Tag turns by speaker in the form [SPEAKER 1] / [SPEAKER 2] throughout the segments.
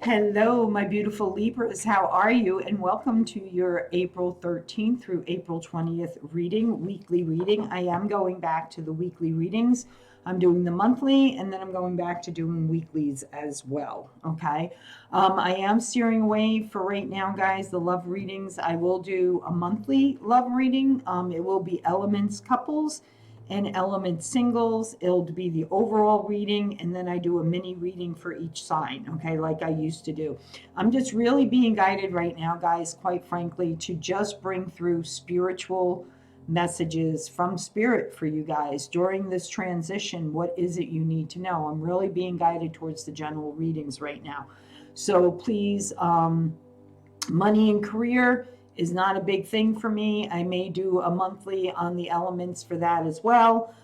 [SPEAKER 1] Hello, my beautiful Libras. How are you? And welcome to your April 13th through April 20th weekly reading. I am going back to the weekly readings. I'm doing the monthly, and then I'm going back to doing weeklies as well. Okay. I am steering away for right now, guys, the love readings. I will do a monthly love reading. It will be elements couples and element singles. It'll be the overall reading, and then I do a mini reading for each sign, okay, like I used to do. I'm just really being guided right now, guys, quite frankly, to just bring through spiritual messages from spirit for you guys during this transition. What is it you need to know? I'm really being guided towards the general readings right now. So please, money and career is not a big thing for me. I may do a monthly on the elements for that as well.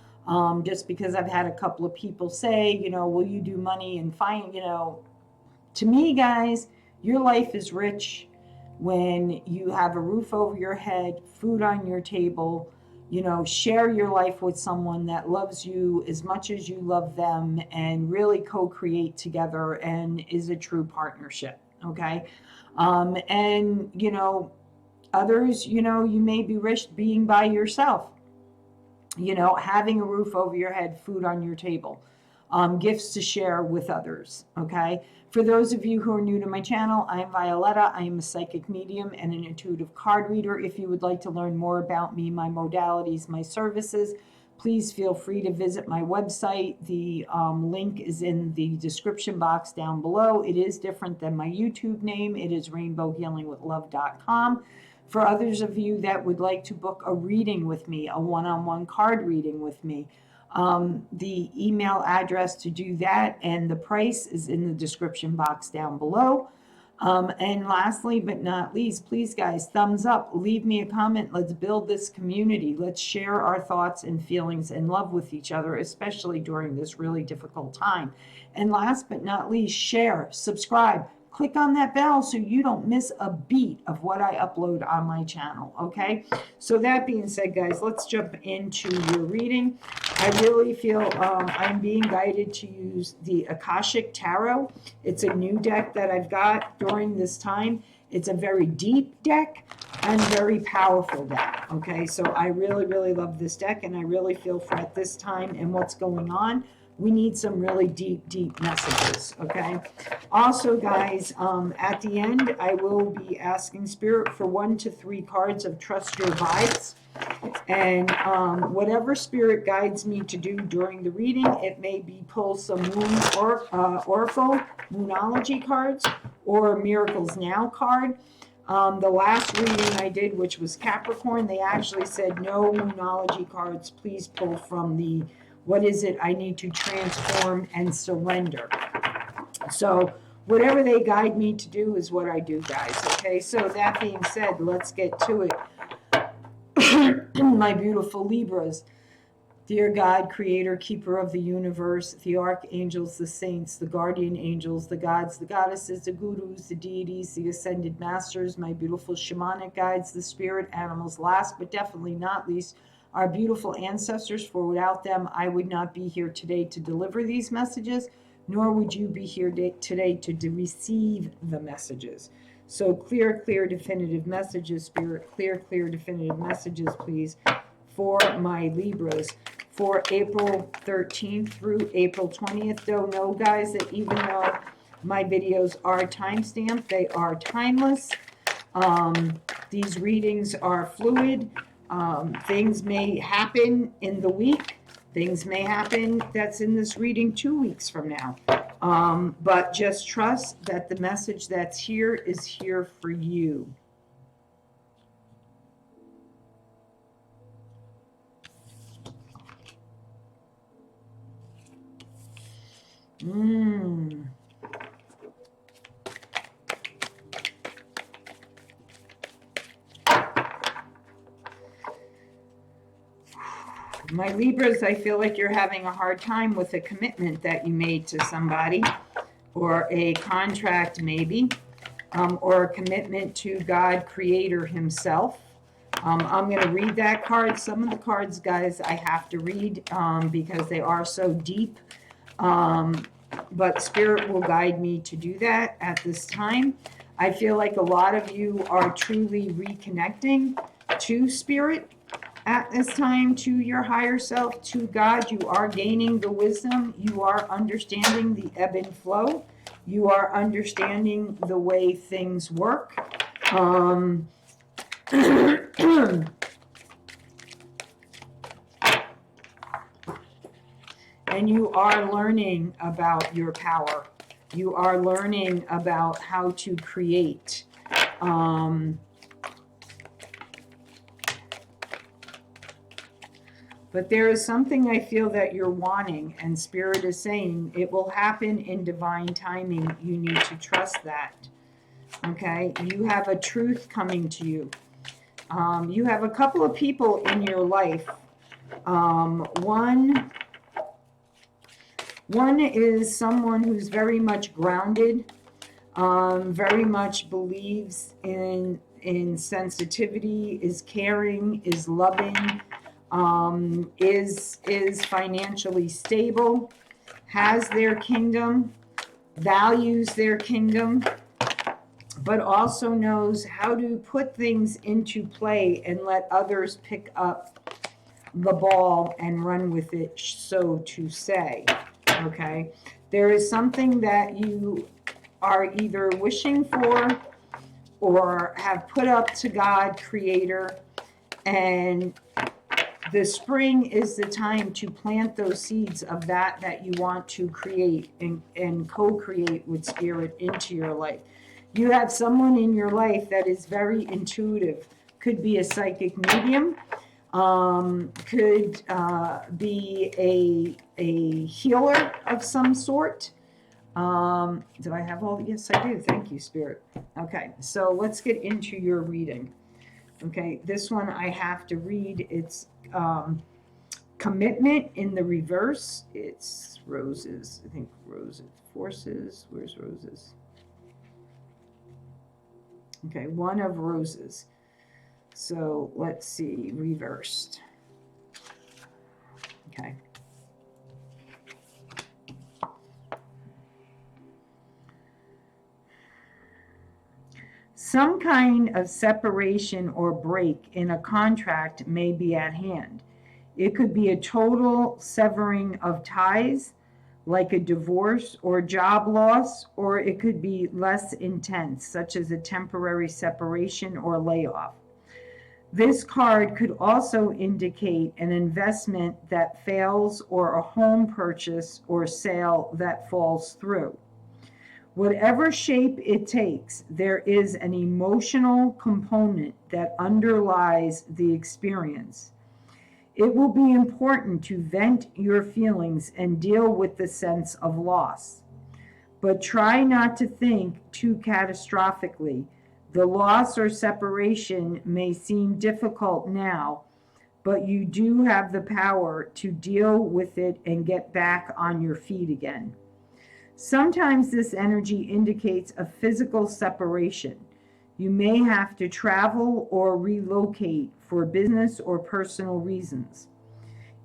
[SPEAKER 1] Just because I've had a couple of people say, will you do money and fine, to me, guys, your life is rich when you have a roof over your head, food on your table, share your life with someone that loves you as much as you love them and really co-create together and is a true partnership. Okay. And, others, you may be rich being by yourself, having a roof over your head, food on your table, gifts to share with others. Okay. For those of you who are new to my channel, I'm Violetta. I am a psychic medium and an intuitive card reader. If you would like to learn more about me, my modalities, my services, please feel free to visit my website. The link is in the description box down below. It is different than my YouTube name. It is rainbowhealingwithlove.com. For others of you that would like to book a reading with me, a one-on-one card reading with me, the email address to do that and the price is in the description box down below. And lastly, but not least, please, guys, thumbs up, leave me a comment. Let's build this community. Let's share our thoughts and feelings and love with each other, especially during this really difficult time. And last but not least, share, subscribe, click on that bell so you don't miss a beat of what I upload on my channel, okay? So that being said, guys, let's jump into your reading. I really feel I'm being guided to use the Akashic Tarot. It's a new deck that I've got during this time. It's a very deep deck and very powerful deck, okay? So I really, really love this deck, and I really feel for at this time and what's going on, we need some really deep, deep messages, okay? Also, guys, at the end, I will be asking Spirit for 1 to 3 cards of Trust Your Vibes. And whatever Spirit guides me to do during the reading, it may be pull some Moon or Oracle, Moonology cards, or Miracles Now card. The last reading I did, which was Capricorn, they actually said no Moonology cards. Please pull from the what is it I need to transform and surrender. So whatever they guide me to do is what I do, guys. Okay, so that being said, let's get to it. My beautiful Libras, dear God, creator, keeper of the universe, the archangels, the saints, the guardian angels, the gods, the goddesses, the gurus, the deities, the ascended masters, my beautiful shamanic guides, the spirit animals, last but definitely not least, our beautiful ancestors, for without them, I would not be here today to deliver these messages, nor would you be here today to receive the messages. So clear, definitive messages, Spirit, clear, definitive messages, please, for my Libras for April 13th through April 20th. Though, know, guys, that even though my videos are time-stamped, they are timeless. These readings are fluid. Things may happen in the week. Things may happen that's in this reading 2 weeks from now. But just trust that the message that's here is here for you. My Libras, I feel like you're having a hard time with a commitment that you made to somebody, or a contract maybe, or a commitment to God, Creator Himself. I'm going to read that card. Some of the cards, guys, I have to read because they are so deep. but Spirit will guide me to do that at this time. I feel like a lot of you are truly reconnecting to Spirit at this time, to your higher self, to God. You are gaining the wisdom. You are understanding the ebb and flow. You are understanding the way things work. And you are learning about your power. You are learning about how to create. But there is something I feel that you're wanting, and Spirit is saying it will happen in divine timing. You need to trust that. Okay? You have a truth coming to you. You have a couple of people in your life. One is someone who's very much grounded, very much believes in sensitivity, is caring, is loving, is financially stable, has their kingdom, values their kingdom, but also knows how to put things into play and let others pick up the ball and run with it, so to say. Okay, there is something that you are either wishing for or have put up to God, Creator, and the spring is the time to plant those seeds of that you want to create and co-create with Spirit into your life. You have someone in your life that is very intuitive, could be a psychic medium, could be a healer of some sort. Do I have all? Yes, I do. Thank you, Spirit. Okay, so let's get into your reading. Okay, this one I have to read. It's commitment in the reverse. It's roses. I think roses. Forces. Where's roses? Okay, one of roses. So let's see, reversed. Okay. Some kind of separation or break in a contract may be at hand. It could be a total severing of ties, like a divorce or job loss, or it could be less intense, such as a temporary separation or layoff. This card could also indicate an investment that fails or a home purchase or sale that falls through. Whatever shape it takes, there is an emotional component that underlies the experience. It will be important to vent your feelings and deal with the sense of loss. But try not to think too catastrophically. The loss or separation may seem difficult now, but you do have the power to deal with it and get back on your feet again. Sometimes this energy indicates a physical separation. You may have to travel or relocate for business or personal reasons.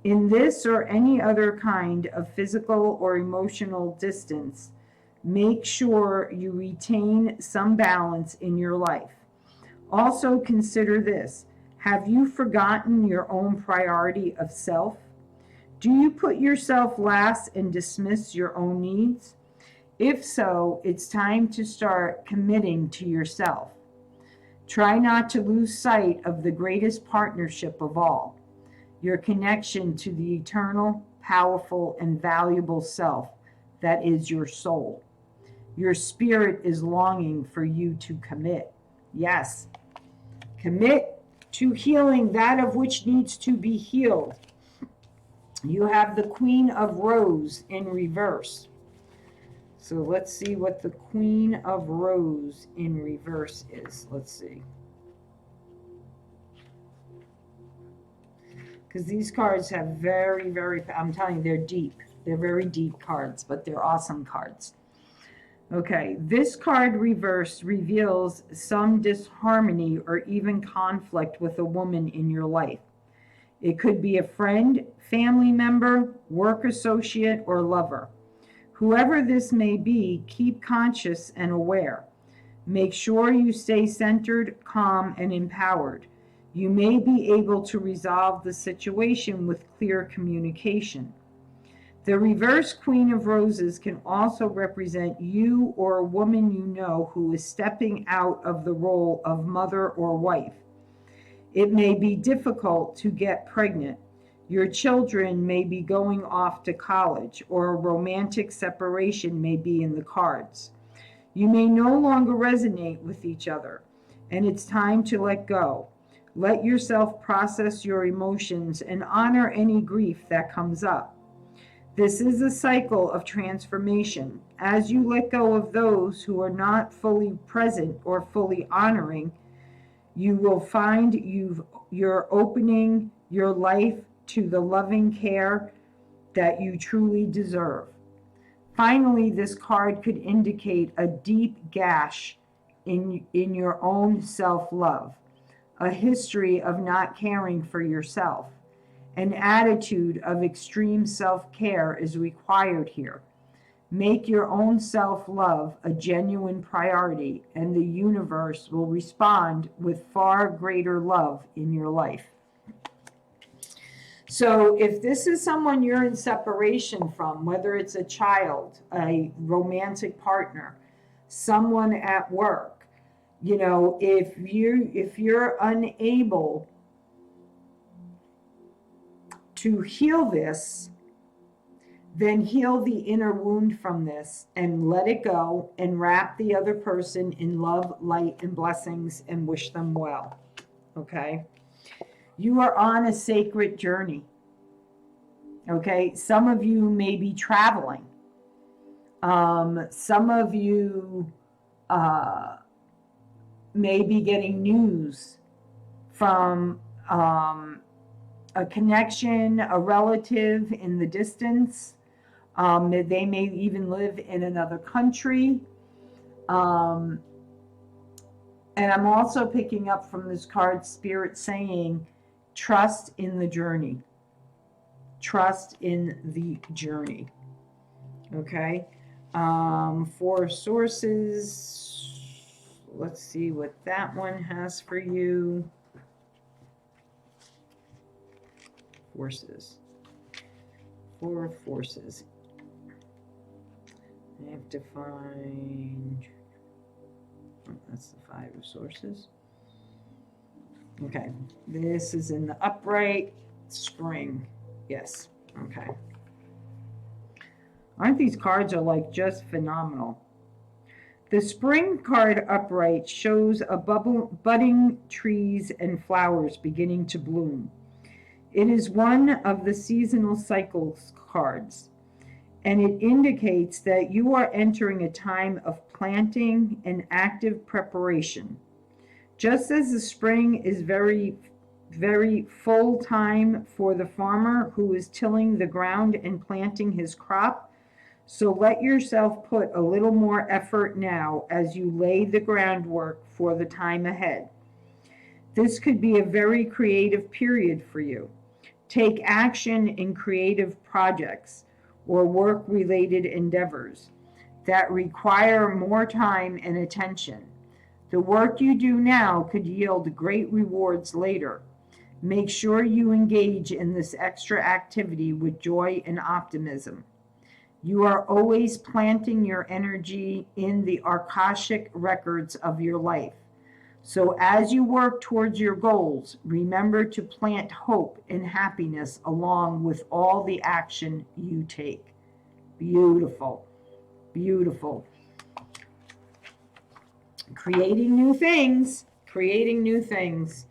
[SPEAKER 1] In this or any other kind of physical or emotional distance, make sure you retain some balance in your life. Also consider this. Have you forgotten your own priority of self? Do you put yourself last and dismiss your own needs? If so, it's time to start committing to yourself. Try not to lose sight of the greatest partnership of all, your connection to the eternal, powerful, and valuable self that is your soul. Your spirit is longing for you to commit. Yes, commit to healing that of which needs to be healed. You have the Queen of Rose in reverse. So let's see what the Queen of Rose in reverse is. Let's see. Because these cards have very, very, I'm telling you, they're deep. They're very deep cards, but they're awesome cards. Okay, this card reversed reveals some disharmony or even conflict with a woman in your life. It could be a friend, family member, work associate, or lover. Whoever this may be, keep conscious and aware. Make sure you stay centered, calm, and empowered. You may be able to resolve the situation with clear communication. The reverse Queen of Roses can also represent you or a woman you know who is stepping out of the role of mother or wife. It may be difficult to get pregnant. Your children may be going off to college, or a romantic separation may be in the cards. You may no longer resonate with each other, and it's time to let go. Let yourself process your emotions and honor any grief that comes up. This is a cycle of transformation. As you let go of those who are not fully present or fully honoring, you will find you're opening your life to the loving care that you truly deserve. Finally, this card could indicate a deep gash in your own self-love, a history of not caring for yourself. An attitude of extreme self-care is required here. Make your own self-love a genuine priority, and the universe will respond with far greater love in your life. So if this is someone you're in separation from, whether it's a child, a romantic partner, someone at work, if you're unable to heal this, then heal the inner wound from this and let it go, and wrap the other person in love, light, and blessings, and wish them well. Okay? You are on a sacred journey. Okay? Some of you may be traveling. Some of you may be getting news from a connection, a relative in the distance. They may even live in another country. And I'm also picking up from this card, Spirit saying, trust in the journey. Trust in the journey. Okay. For sources, let's see what that one has for you. Forces. For forces. I have to find, that's the 5 of sources. Okay, this is in the upright, spring. Yes, okay. Aren't these cards are like just phenomenal? The spring card upright shows budding trees and flowers beginning to bloom. It is one of the seasonal cycles cards, and it indicates that you are entering a time of planting and active preparation. Just as the spring is very, very full time for the farmer who is tilling the ground and planting his crop, so let yourself put a little more effort now as you lay the groundwork for the time ahead. This could be a very creative period for you. Take action in creative projects or work-related endeavors that require more time and attention. The work you do now could yield great rewards later. Make sure you engage in this extra activity with joy and optimism. You are always planting your energy in the Akashic records of your life. So as you work towards your goals, remember to plant hope and happiness along with all the action you take. Beautiful, beautiful. Creating new things, creating new things.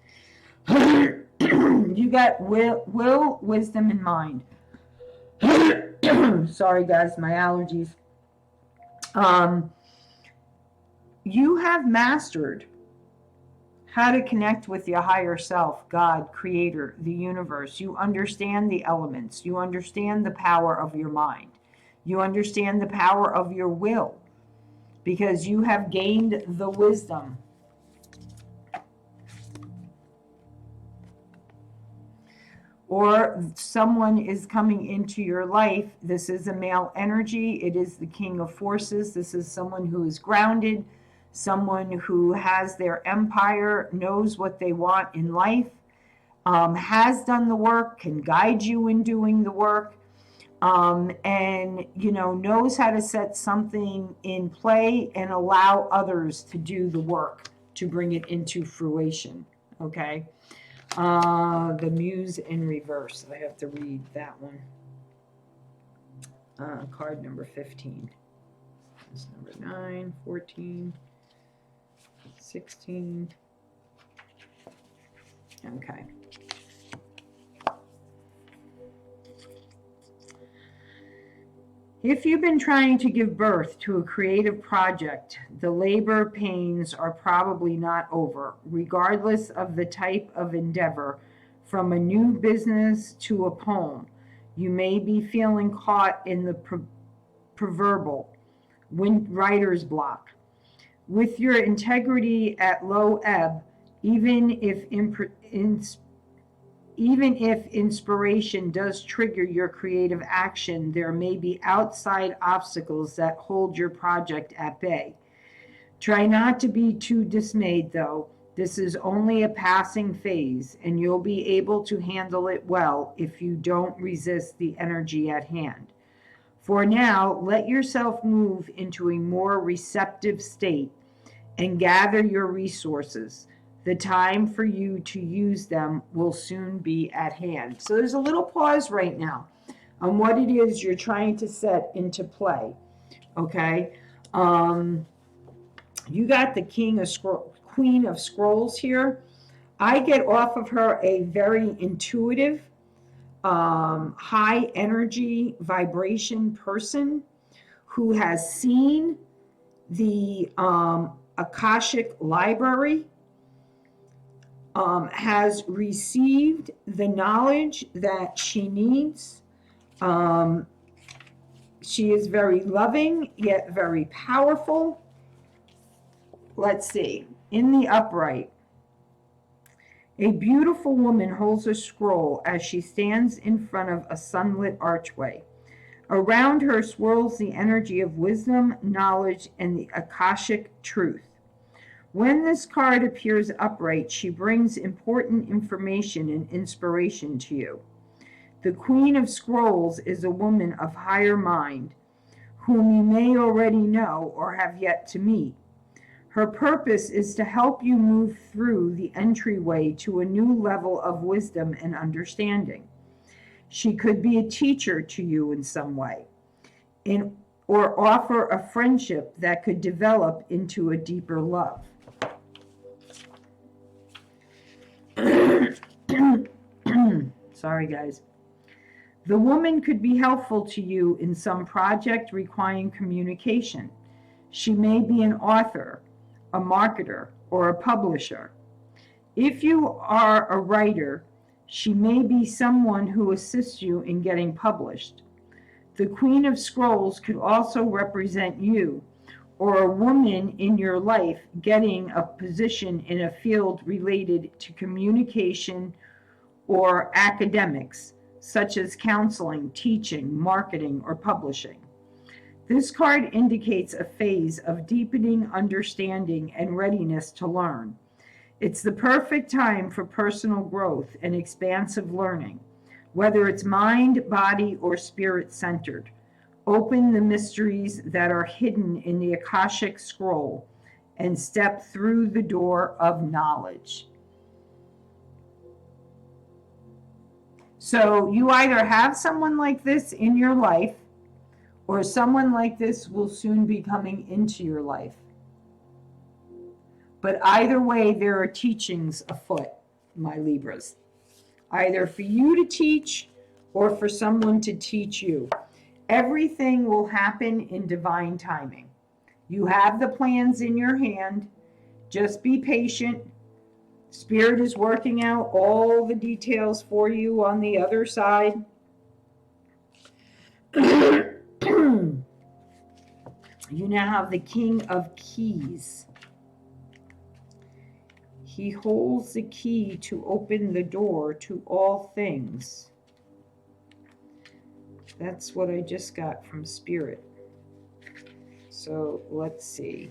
[SPEAKER 1] You got will, wisdom, and mind. Sorry guys, my allergies. You have mastered how to connect with your higher self, God, Creator, the universe. You understand the elements. You understand the power of your mind. You understand the power of your will, because you have gained the wisdom. or someone is coming into your life. This is a male energy. It is the King of Forces. This is someone who is grounded, someone who has their empire, knows what they want in life, has done the work, can guide you in doing the work, and knows how to set something in play and allow others to do the work to bring it into fruition. Okay. The Muse in reverse. I have to read that one. Card number 15. That's number 9, 14, 16. Okay. If you've been trying to give birth to a creative project, the labor pains are probably not over, regardless of the type of endeavor, from a new business to a poem. You may be feeling caught in the proverbial writer's block. With your integrity at low ebb, even if inspiration does trigger your creative action, there may be outside obstacles that hold your project at bay. Try not to be too dismayed, though. This is only a passing phase, and you'll be able to handle it well if you don't resist the energy at hand. For now, let yourself move into a more receptive state and gather your resources. The time for you to use them will soon be at hand. So there's a little pause right now on what it is you're trying to set into play. Okay? You got the Queen of Scrolls here. I get off of her a very intuitive, high energy vibration person who has seen the Akashic library, has received the knowledge that she needs. She is very loving, yet very powerful. Let's see. In the upright, a beautiful woman holds a scroll as she stands in front of a sunlit archway. Around her swirls the energy of wisdom, knowledge, and the Akashic truth. When this card appears upright, she brings important information and inspiration to you. The Queen of Scrolls is a woman of higher mind, whom you may already know or have yet to meet. Her purpose is to help you move through the entryway to a new level of wisdom and understanding. She could be a teacher to you in some way, or offer a friendship that could develop into a deeper love. Sorry, guys. The woman could be helpful to you in some project requiring communication. She may be an author, a marketer, or a publisher. If you are a writer, she may be someone who assists you in getting published. The Queen of Scrolls could also represent you, or a woman in your life getting a position in a field related to communication or academics, such as counseling, teaching, marketing, or publishing. This card indicates a phase of deepening understanding and readiness to learn. It's the perfect time for personal growth and expansive learning, whether it's mind, body, or spirit-centered. Open the mysteries that are hidden in the Akashic scroll and step through the door of knowledge. So you either have someone like this in your life, or someone like this will soon be coming into your life. But either way, there are teachings afoot, my Libras. Either for you to teach or for someone to teach you. Everything will happen in divine timing. You have the plans in your hand. Just be patient. Spirit is working out all the details for you on the other side. You now have the King of Keys. He holds the key to open the door to all things. That's what I just got from Spirit. So let's see.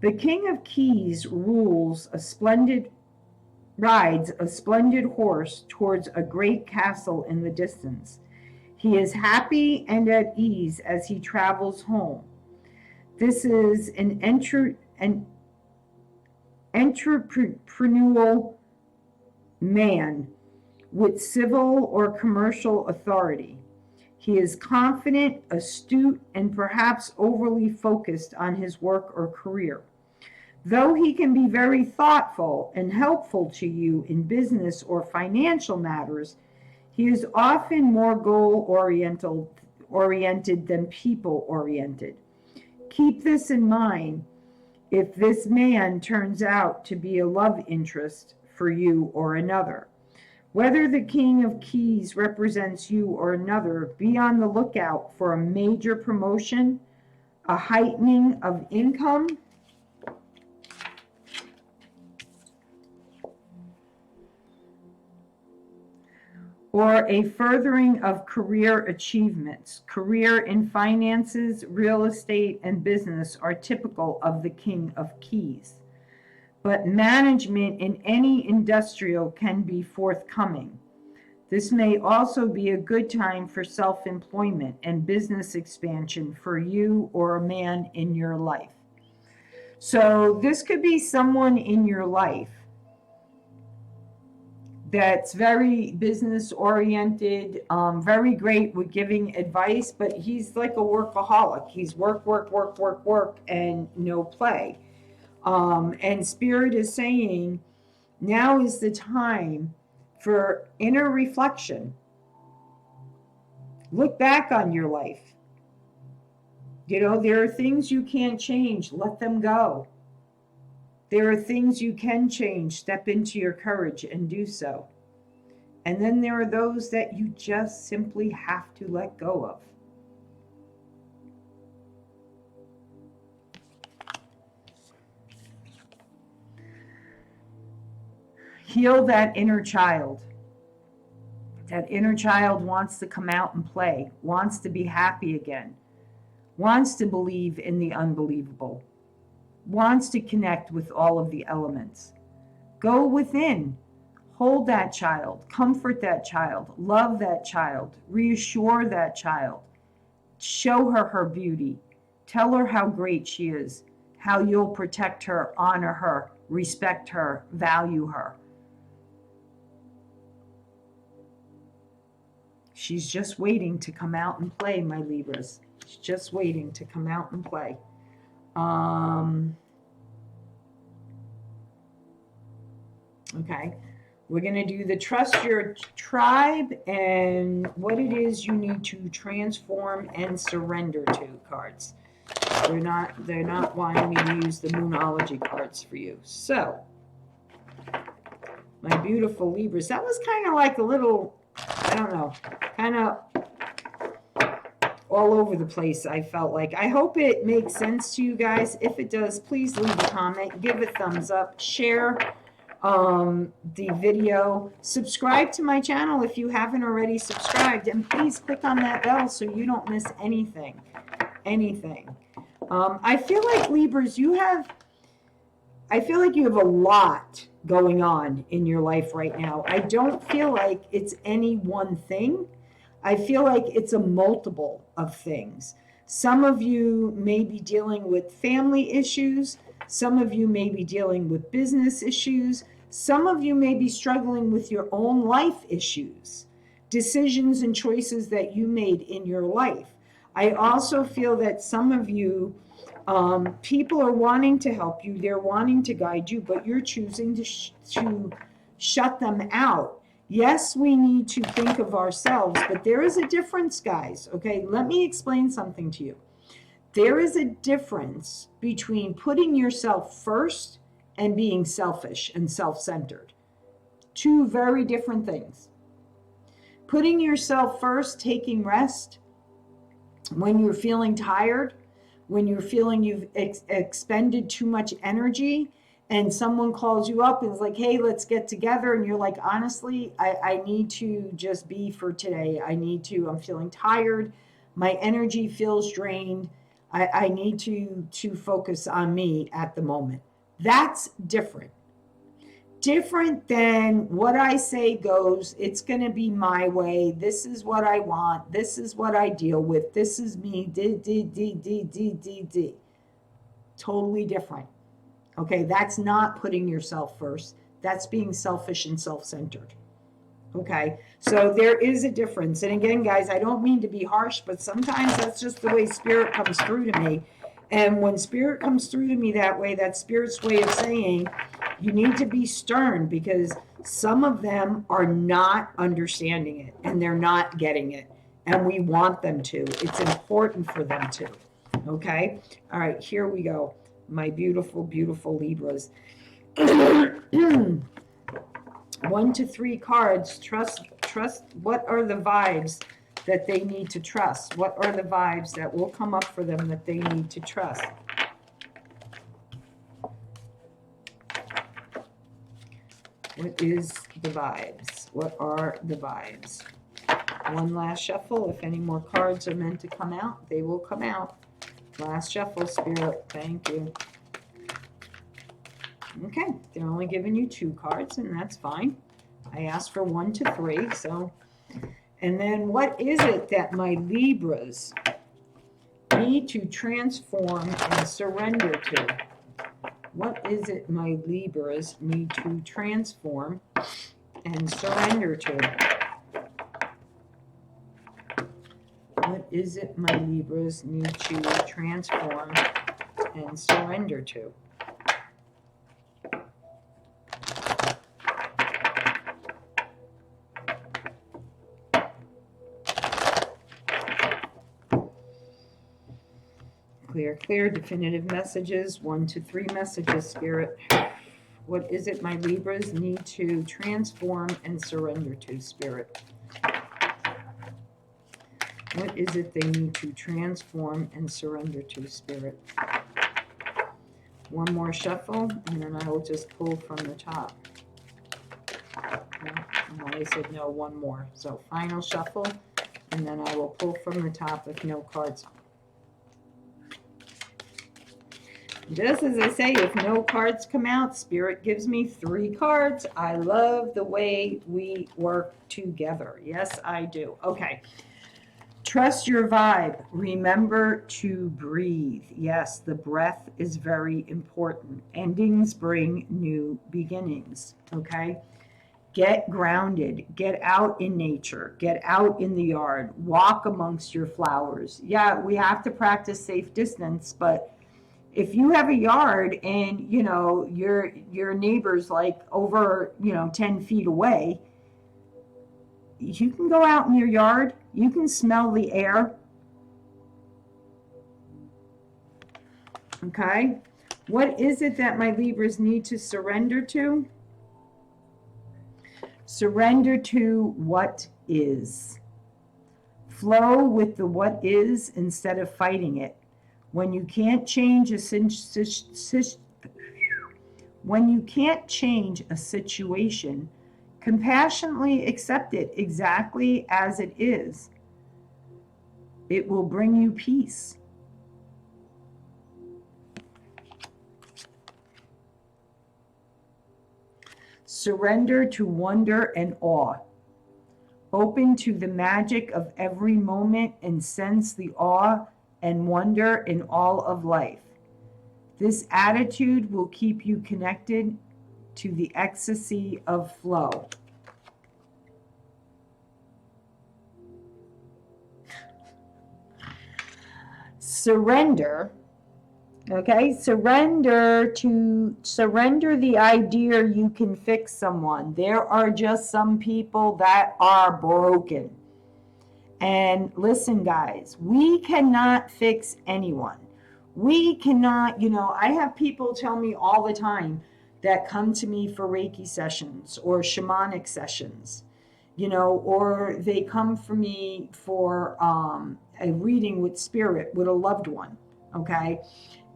[SPEAKER 1] The King of Keys rides a splendid horse towards a great castle in the distance. He is happy and at ease as he travels home. This is an entrepreneurial man with civil or commercial authority. He is confident, astute, and perhaps overly focused on his work or career. Though he can be very thoughtful and helpful to you in business or financial matters, he is often more goal-oriented than people-oriented. Keep this in mind if this man turns out to be a love interest for you or another. Whether the King of Keys represents you or another, be on the lookout for a major promotion, a heightening of income, or a furthering of career achievements. Career in finances, real estate, and business are typical of the King of Keys. But management in any industrial can be forthcoming. This may also be a good time for self-employment and business expansion for you or a man in your life. So this could be someone in your life that's very business oriented, very great with giving advice, but he's like a workaholic. He's work, and no play. And Spirit is saying, now is the time for inner reflection. Look back on your life. You know, there are things you can't change. Let them go. There are things you can change. Step into your courage and do so. And then there are those that you just simply have to let go of. Heal that inner child. That inner child wants to come out and play, wants to be happy again, wants to believe in the unbelievable, wants to connect with all of the elements. Go within, hold that child, comfort that child, love that child, reassure that child, show her her beauty, tell her how great she is, how you'll protect her, honor her, respect her, value her. She's just waiting to come out and play, my Libras. She's just waiting to come out and play. Okay, we're going to do the Trust Your Tribe and what it is you need to transform and surrender to cards. They're not wanting me to use the Moonology cards for you. So, my beautiful Libras, that was kind of like a little, I don't know, kind of all over the place, I felt like. I hope it makes sense to you guys. If it does, please leave a comment, give a thumbs up, share the video, subscribe to my channel if you haven't already subscribed, and please click on that bell so you don't miss anything. I feel like Libras, I feel like you have a lot going on in your life right now. I don't feel like it's any one thing. I feel like it's a multiple of things. Some of you may be dealing with family issues. Some of you may be dealing with business issues. Some of you may be struggling with your own life issues, decisions and choices that you made in your life. I also feel that some of you, people are wanting to help you. They're wanting to guide you, but you're choosing to shut them out. Yes, we need to think of ourselves, but there is a difference, guys. Okay, let me explain something to you. There is a difference between putting yourself first and being selfish and self-centered. Two very different things. Putting yourself first, taking rest when you're feeling tired, when you're feeling you've expended too much energy, and someone calls you up and is like, hey, let's get together. And you're like, honestly, I need to just be for today. I'm feeling tired. My energy feels drained. I need to focus on me at the moment. That's different. Different than what I say goes. It's going to be my way. This is what I want. This is what I deal with. This is me. D. Totally different. Okay, that's not putting yourself first. That's being selfish and self-centered. Okay, so there is a difference. And again, guys, I don't mean to be harsh, but sometimes that's just the way spirit comes through to me. And when spirit comes through to me that way, that's spirit's way of saying, you need to be stern, because some of them are not understanding it and they're not getting it. And we want them to. It's important for them to. Okay? All right, here we go. My beautiful, beautiful Libras. 1 to 3 cards. Trust. What are the vibes that they need to trust? What are the vibes that will come up for them that they need to trust? What is the vibes? What are the vibes? One last shuffle. If any more cards are meant to come out, they will come out. Last shuffle, Spirit. Thank you. Okay, they're only giving you 2 cards, and that's fine. I asked for 1 to 3, so. And then what is it that my Libras need to transform and surrender to? What is it my Libras need to transform and surrender to? What is it my Libras need to transform and surrender to? Clear, definitive messages. 1 to 3 messages, Spirit. What is it my Libras need to transform and surrender to, Spirit? What is it they need to transform and surrender to, Spirit? One more shuffle, and then I will just pull from the top. No, they said no, one more. So final shuffle, and then I will pull from the top if no cards. Just as I say, if no cards come out, Spirit gives me 3 cards. I love the way we work together. Yes, I do. Okay. Trust your vibe. Remember to breathe. Yes, the breath is very important. Endings bring new beginnings. Okay? Get grounded. Get out in nature. Get out in the yard. Walk amongst your flowers. Yeah, we have to practice safe distance, but if you have a yard and, you know, your neighbor's like over, 10 feet away, you can go out in your yard. You can smell the air. Okay? What is it that my Libras need to surrender to? Surrender to what is. Flow with the what is instead of fighting it. When you can't change a situation, compassionately accept it exactly as it is. It will bring you peace. Surrender to wonder and awe. Open to the magic of every moment and sense the awe and wonder in all of life. This attitude will keep you connected to the ecstasy of flow. Surrender, okay? Surrender the idea you can fix someone. There are just some people that are broken. And listen, guys, we cannot fix anyone. We cannot, I have people tell me all the time that come to me for Reiki sessions or shamanic sessions. or they come for me for a reading with spirit with a loved one, okay?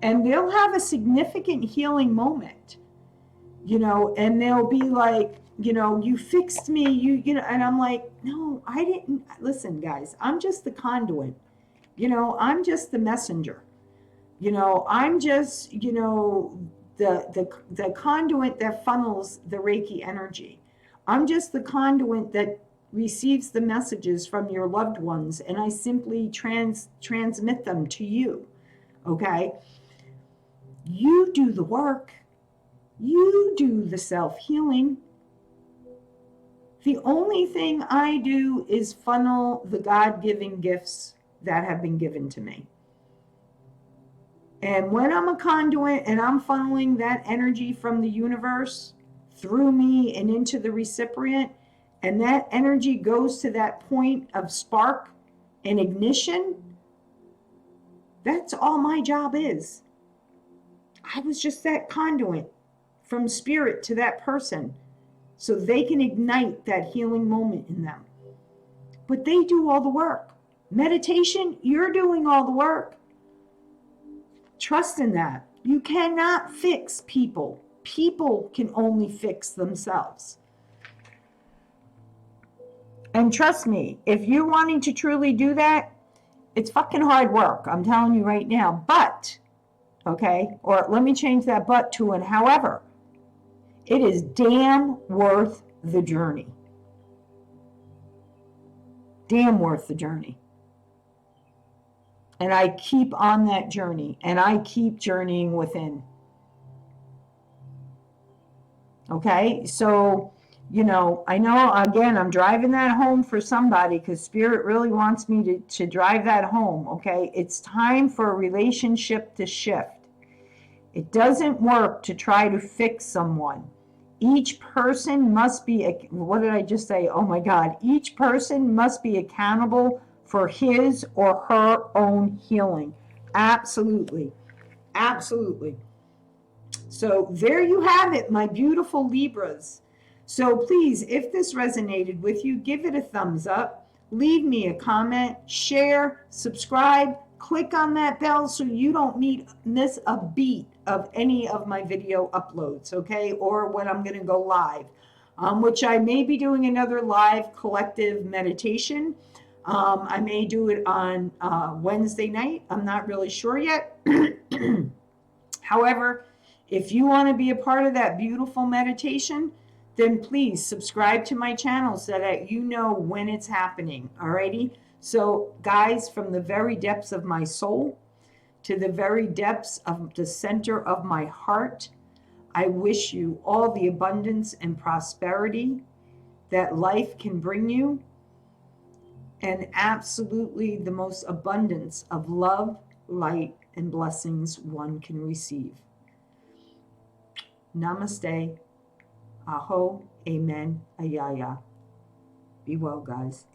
[SPEAKER 1] And they'll have a significant healing moment, and they'll be like, you fixed me, and I'm like, no, I didn't. Listen, guys, I'm just the conduit. I'm just the messenger. I'm just, the conduit that funnels the Reiki energy. I'm just the conduit that receives the messages from your loved ones, and I simply transmit them to you. Okay? You do the work. You do the self-healing. The only thing I do is funnel the God-given gifts that have been given to me. And when I'm a conduit and I'm funneling that energy from the universe through me and into the recipient, and that energy goes to that point of spark and ignition, that's all my job is. I was just that conduit from spirit to that person so they can ignite that healing moment in them. But they do all the work. Meditation, you're doing all the work. Trust in that. You cannot fix people. People can only fix themselves. And trust me, if you're wanting to truly do that, it's fucking hard work. I'm telling you right now. But, okay, or let me change that but to an however. It is damn worth the journey. Damn worth the journey. And I keep on that journey, and I keep journeying within. Okay, so, I know, again, I'm driving that home for somebody because Spirit really wants me to drive that home, okay? It's time for a relationship to shift. It doesn't work to try to fix someone. Each person must be, what did I just say? Oh my God. Each person must be accountable for his or her own healing. Absolutely. Absolutely. So there you have it, my beautiful Libras. So please, if this resonated with you, give it a thumbs up, leave me a comment, share, subscribe, click on that bell so you don't miss a beat of any of my video uploads, okay? Or when I'm going to go live, which I may be doing another live collective meditation. I may do it on Wednesday night. I'm not really sure yet. However, if you want to be a part of that beautiful meditation, then please subscribe to my channel so that you know when it's happening. Alrighty? So, guys, from the very depths of my soul to the very depths of the center of my heart, I wish you all the abundance and prosperity that life can bring you, and absolutely the most abundance of love, light, and blessings one can receive. Namaste. Aho. Amen. Ayaya. Be well, guys.